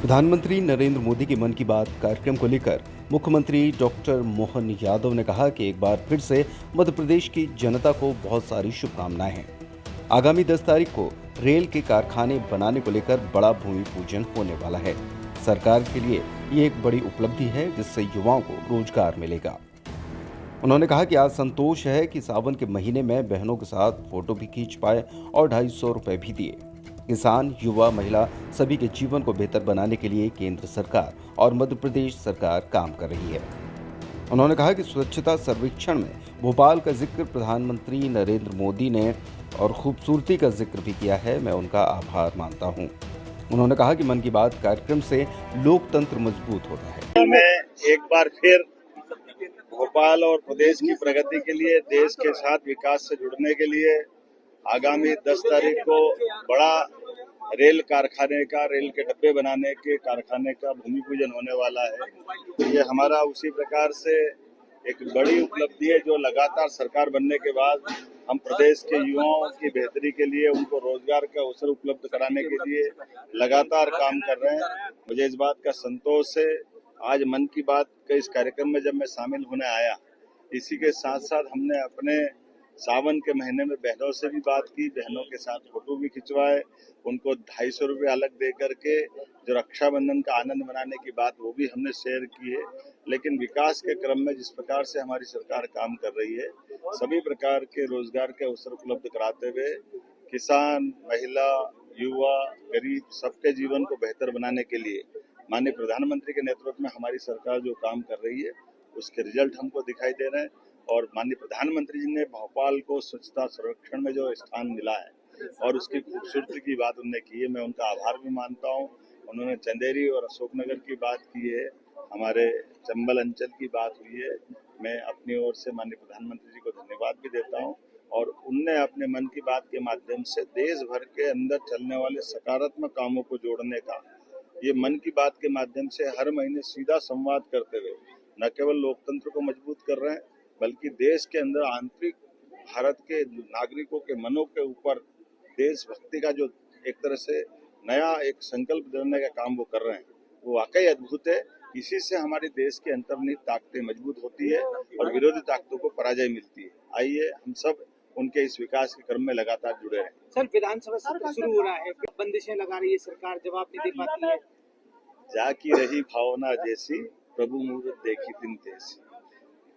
प्रधानमंत्री नरेंद्र मोदी की मन की बात कार्यक्रम को लेकर मुख्यमंत्री डॉक्टर मोहन यादव ने कहा कि एक बार फिर से मध्य प्रदेश की जनता को बहुत सारी शुभकामनाएं हैं। आगामी 10 तारीख को रेल के कारखाने बनाने को लेकर बड़ा भूमि पूजन होने वाला है। सरकार के लिए ये एक बड़ी उपलब्धि है जिससे युवाओं को रोजगार मिलेगा। उन्होंने कहा कि आज संतोष है कि सावन के महीने में बहनों के साथ फोटो भी खींच पाए और 250 रुपए भी दिए। किसान, युवा, महिला सभी के जीवन को बेहतर बनाने के लिए केंद्र सरकार और मध्य प्रदेश सरकार काम कर रही है। उन्होंने कहा कि स्वच्छता सर्वेक्षण में भोपाल का जिक्र प्रधानमंत्री नरेंद्र मोदी ने और खूबसूरती का जिक्र भी किया है। मैं उनका आभार मानता हूँ। उन्होंने कहा कि मन की बात कार्यक्रम से लोकतंत्र मजबूत होता है। मैं एक बार फिर भोपाल और प्रदेश की प्रगति के लिए, देश के साथ विकास से जुड़ने के लिए आगामी 10 तारीख को बड़ा रेल कारखाने का, रेल के डब्बे बनाने के कारखाने का भूमि पूजन होने वाला है। ये हमारा उसी प्रकार से एक बड़ी उपलब्धि है जो लगातार सरकार बनने के बाद हम प्रदेश के युवाओं की बेहतरी के लिए, उनको रोजगार का अवसर उपलब्ध कराने के लिए लगातार काम कर रहे हैं। मुझे इस बात का संतोष है। आज मन की बात के इस कार्यक्रम में जब मैं शामिल होने आया, इसी के साथ साथ हमने अपने सावन के महीने में बहनों से भी बात की, बहनों के साथ फोटो भी खिंचवाए, उनको 250 रुपये अलग दे करके जो रक्षाबंधन का आनंद मनाने की बात वो भी हमने शेयर की है। लेकिन विकास के क्रम में जिस प्रकार से हमारी सरकार काम कर रही है, सभी प्रकार के रोजगार के अवसर उपलब्ध कराते हुए किसान, महिला, युवा, गरीब सबके जीवन को बेहतर बनाने के लिए माननीय प्रधानमंत्री के नेतृत्व में हमारी सरकार जो काम कर रही है उसके रिजल्ट हमको दिखाई दे रहे हैं। और माननीय प्रधानमंत्री जी ने भोपाल को स्वच्छता सर्वेक्षण में जो स्थान मिला है और उसकी खूबसूरती की बात उन्होंने की है, मैं उनका आभार भी मानता हूँ। उन्होंने चंदेरी और अशोकनगर की बात की है, हमारे चंबल अंचल की बात हुई है। मैं अपनी ओर से माननीय प्रधानमंत्री जी को धन्यवाद भी देता हूँ। और उनने अपने मन की बात के माध्यम से देश भर के अंदर चलने वाले सकारात्मक कामों को जोड़ने का, ये मन की बात के माध्यम से हर महीने सीधा संवाद करते हुए न केवल लोकतंत्र को मजबूत कर रहे हैं, बल्कि देश के अंदर आंतरिक भारत के नागरिकों के मनों के ऊपर देशभक्ति का जो एक तरह से नया एक संकल्प देने का काम वो कर रहे हैं, वो वाकई अद्भुत है। इसी से हमारे देश की अंतर्निहित ताकतें मजबूत होती है और विरोधी ताकतों को पराजय मिलती है। आइए हम सब उनके इस विकास के क्रम में लगातार जुड़े रहें। सर, विधानसभा सत्र शुरू हो रहा है, बंदिशें लगा रही है सरकार, जवाब नहीं दे पाती है। जाकी रही भावना जैसी, प्रभु मुहूर्त देखी दिन तैसी।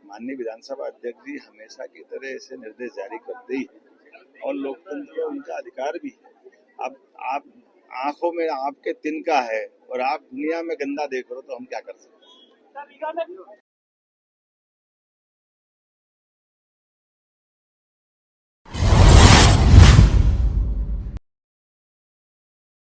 माननीय विधानसभा अध्यक्ष जी हमेशा की तरह ऐसे निर्देश जारी करते ही है और लोकतंत्र में उनका अधिकार भी है। अब आप आंखों में आपके तिनका है और आप दुनिया में गंदा देख रहे हो तो हम क्या कर सकते हैं।